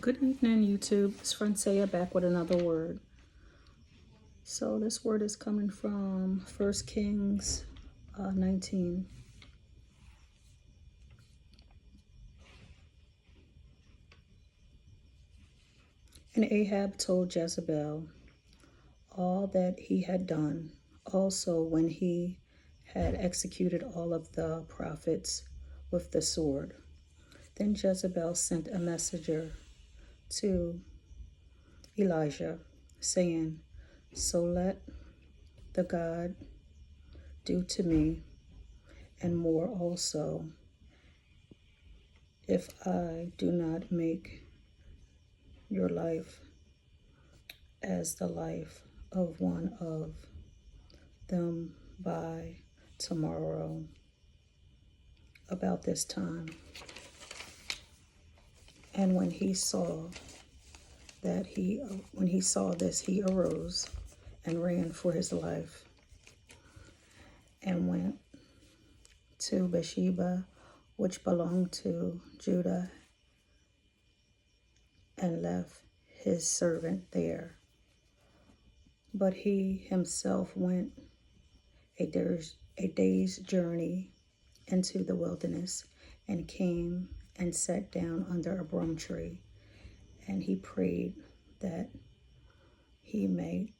Good evening, YouTube. It's Francia back with another word. So this word is coming from 1 Kings 19. And Ahab told Jezebel all that he had done, also when he had executed all of the prophets with the sword. Then Jezebel sent a messenger to Elijah, saying, "So let the God do to me, and more also, if I do not make your life as the life of one of them by tomorrow about this time." And when he saw this, he arose and ran for his life and went to Bathsheba, which belonged to Judah, and left his servant there. But he himself went a day's journey into the wilderness, and came and sat down under a broom tree, and he prayed that he may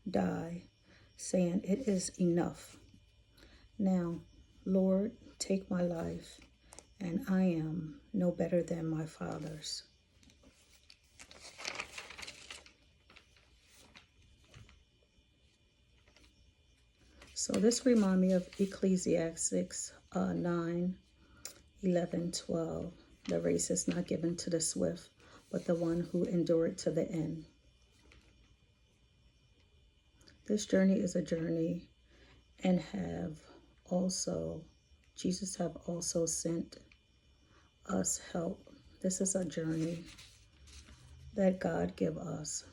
die, saying, "It is enough. Now, Lord, take my life, and I am no better than my fathers." So this reminds me of Ecclesiastes 9, 11, 12. The race is not given to the swift, but the one who endured to the end. This journey is a journey, and Jesus have also sent us help. This is a journey that God give us,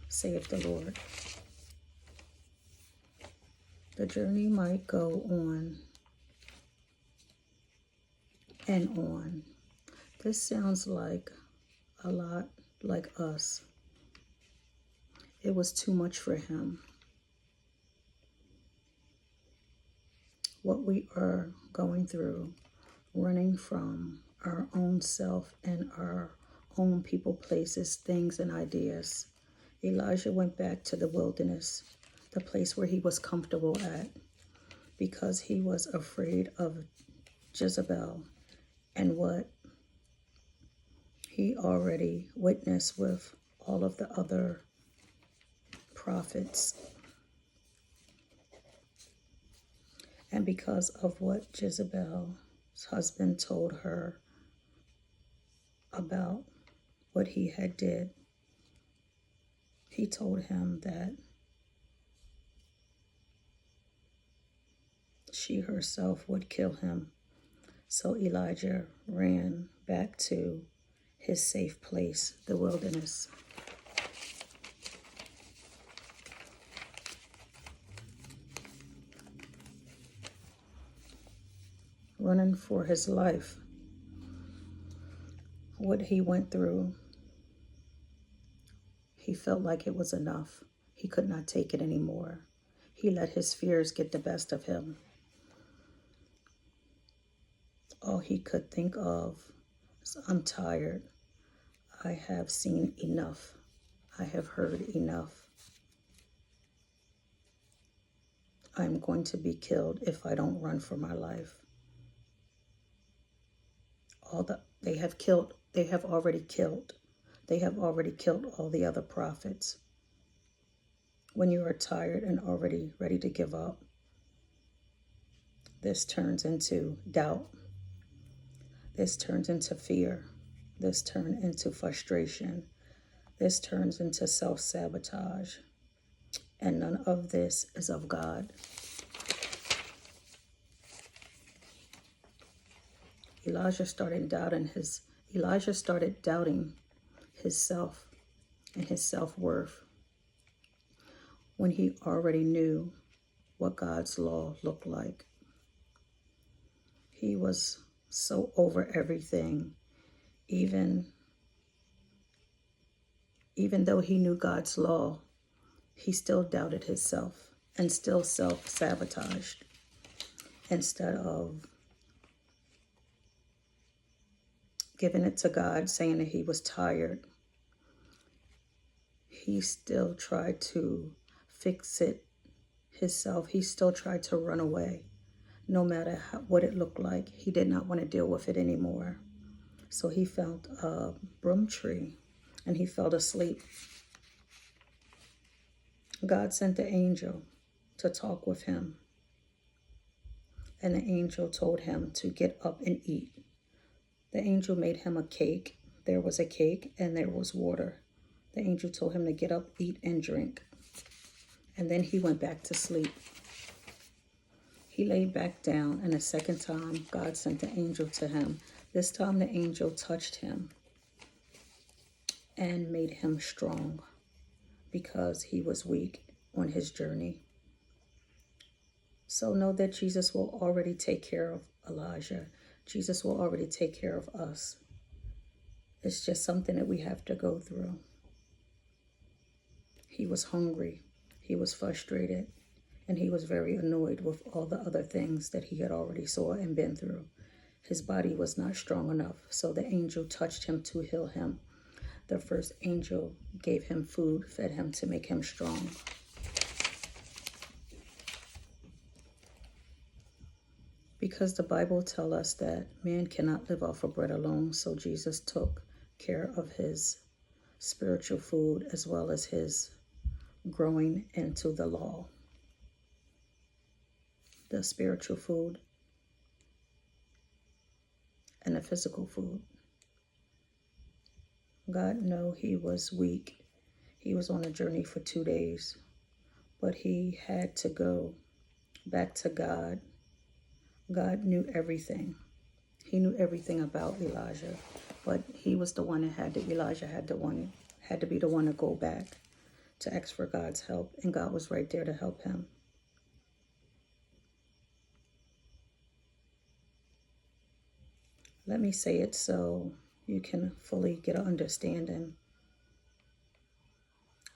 saith the Lord. The journey might go on and on. This sounds like a lot like us. It was too much for him. What we are going through, running from our own self and our own people, places, things, and ideas. Elijah went back to the wilderness, the place where he was comfortable at, because he was afraid of Jezebel and what he already witnessed with all of the other prophets, and because of what Jezebel's husband told her about what he had did. He told him that she herself would kill him. So Elijah ran back to his safe place, the wilderness. Running for his life. What he went through, he felt like it was enough. He could not take it anymore. He let his fears get the best of him. All he could think of is, "I'm tired. I have seen enough. I have heard enough. I'm going to be killed if I don't run for my life." They have already killed all the other prophets. When you are tired and already ready to give up, this turns into doubt. This turns into fear. This turns into frustration. This turns into self-sabotage. And none of this is of God. Elijah started doubting himself and his self-worth when he already knew what God's law looked like. He was so over everything. Even though he knew God's law, he still doubted himself and still self-sabotaged. Instead of giving it to God, saying that he was tired, he still tried to fix it himself. He still tried to run away. No matter what it looked like, he did not want to deal with it anymore. So he found a broom tree and he fell asleep. God sent the angel to talk with him. And the angel told him to get up and eat. The angel made him a cake. There was a cake and there was water. The angel told him to get up, eat, and drink. And then he went back to sleep. He laid back down, and a second time, God sent the angel to him. This time, the angel touched him and made him strong because he was weak on his journey. So know that Jesus will already take care of Elijah. Jesus will already take care of us. It's just something that we have to go through. He was hungry. He was frustrated. And he was very annoyed with all the other things that he had already saw and been through. His body was not strong enough, so the angel touched him to heal him. The first angel gave him food, fed him to make him strong. Because the Bible tells us that man cannot live off of bread alone, so Jesus took care of his spiritual food as well as his growing into the law. The spiritual food and the physical food. God knew he was weak. He was on a journey for 2 days, but he had to go back to God. God knew everything. He knew everything about Elijah, but he was the one that Elijah had to be the one to go back to ask for God's help, and God was right there to help him. Let me say it so you can fully get an understanding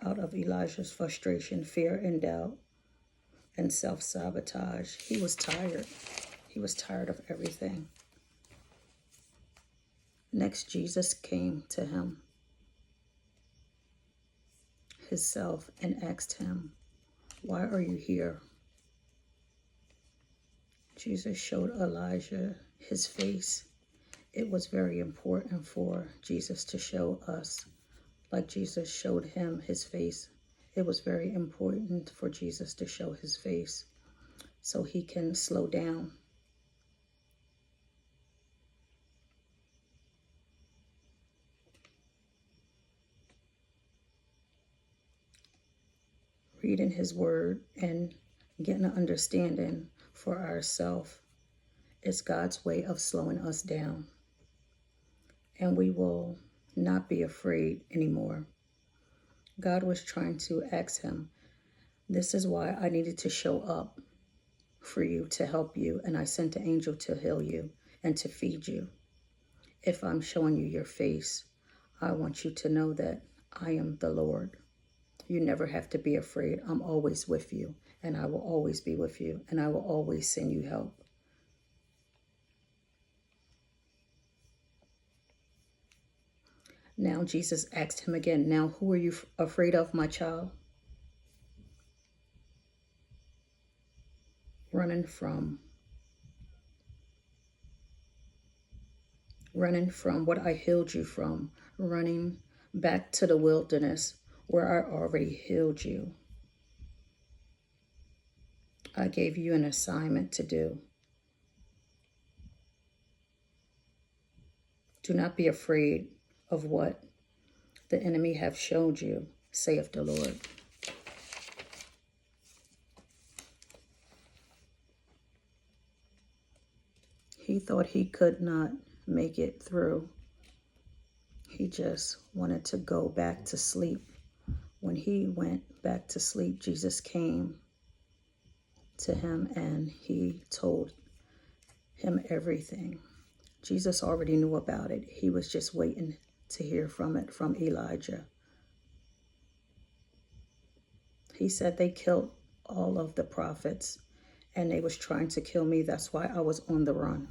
out of Elijah's frustration, fear, and doubt, and self-sabotage. He was tired. He was tired of everything. Next, Jesus came to him, himself, and asked him, "Why are you here?" Jesus showed Elijah his face. It was very important for Jesus to show us, like Jesus showed him his face. It was very important for Jesus to show his face so he can slow down. Reading his word and getting an understanding for ourselves is God's way of slowing us down. And we will not be afraid anymore. God was trying to ask him, this is why I needed to show up for you, to help you, and I sent the angel to heal you and to feed you. If I'm showing you your face, I want you to know that I am the Lord. You never have to be afraid. I'm always with you, and I will always be with you, and I will always send you help. Now Jesus asked him again, "Now who are you afraid of, my child?" Running from what I healed you from, running back to the wilderness where I already healed you. I gave you an assignment to do. Do not be afraid of what the enemy have showed you, saith the Lord. He thought he could not make it through. He just wanted to go back to sleep. When he went back to sleep, Jesus came to him and he told him everything. Jesus already knew about it. He was just waiting to hear from it from Elijah. He said they killed all of the prophets and they was trying to kill me. That's why I was on the run.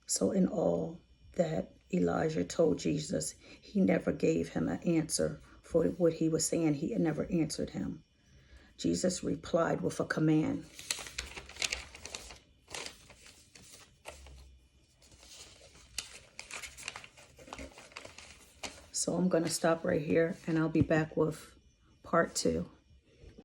So in all that Elijah told Jesus, he never gave him an answer for what he was saying. He never answered him. Jesus replied with a command. So I'm going to stop right here and I'll be back with part 2.